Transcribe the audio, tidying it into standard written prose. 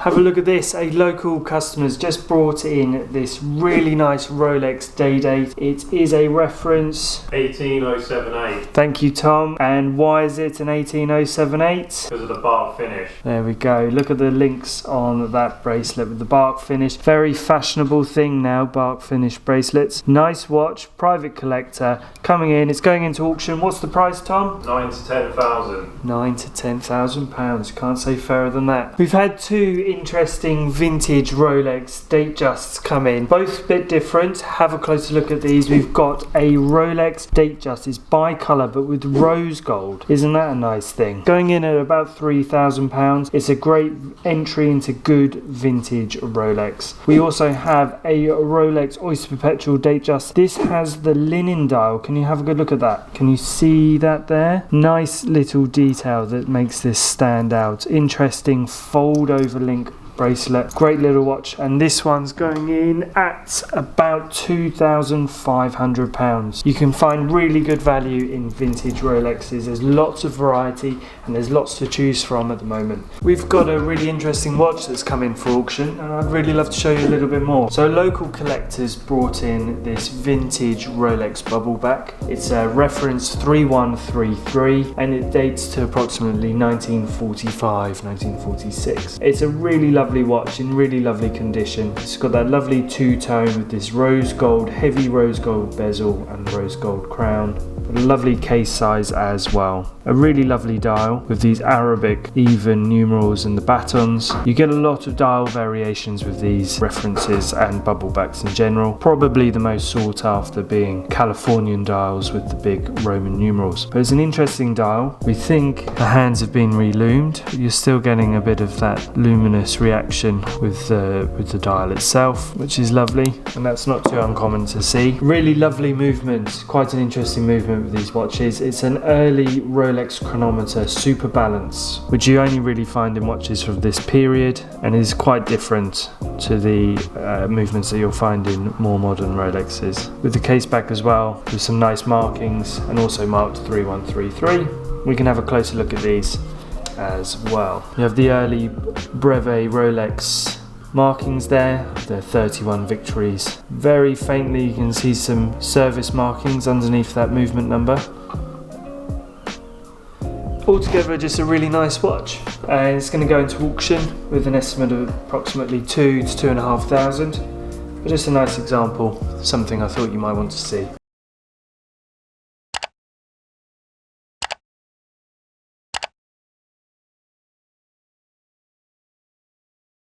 Have a look at this. A local customer's just brought in this really nice Rolex day date. It is a reference 18078. Thank you, Tom. And why is it an 18078? Because of the bark finish. There we go. Look at the links on that bracelet with the bark finish. Very fashionable thing now, bark finish bracelets. Nice watch, private collector, coming in. It's going into auction. What's the price, Tom? 9 to 10,000. 9 to 10,000 pounds. Can't say fairer than that. We've had two interesting vintage Rolex date justs come in. Both a bit different. Have a closer look at these. We've got a Rolex date just. It's bi-colour but with rose gold. Isn't that a nice thing? Going in at about £3,000. It's a great entry into good vintage Rolex. We also have a Rolex Oyster Perpetual date just. This has the linen dial. Can you have a good look at that? Can you see that there? Nice little detail that makes this stand out. Interesting fold over link bracelet. Great little watch, and this one's going in at about £2,500. You can find really good value in vintage Rolexes. There's lots of variety and there's lots to choose from at the moment. We've got a really interesting watch that's come in for auction, and I'd really love to show you a little bit more. So local collectors brought in this vintage Rolex bubble back. It's a reference 3133 and it dates to approximately 1945, 1946. It's a really lovely watch in really lovely condition. It's got that lovely two-tone with this rose gold, heavy rose gold bezel and rose gold crown. A lovely case size as well. A really lovely dial with these Arabic even numerals and the batons. You get a lot of dial variations with these references and bubble backs in general. Probably the most sought after being Californian dials with the big Roman numerals. But it's an interesting dial. We think the hands have been reloomed. You're still getting a bit of that luminous reaction with the dial itself, which is lovely, and that's not too uncommon to see. Really lovely movement, quite an interesting movement with these watches. It's an early Rolex chronometer super balance, which you only really find in watches from this period, and is quite different to the movements that you'll find in more modern Rolexes. With the case back as well, with some nice markings, and also marked 3133. We can have a closer look at these as well. You have the early Brevet Rolex markings there, the 31 victories. Very faintly you can see some service markings underneath that movement number. Altogether just a really nice watch. It's going to go into auction with an estimate of approximately 2 to 2,500. But just a nice example, something I thought you might want to see.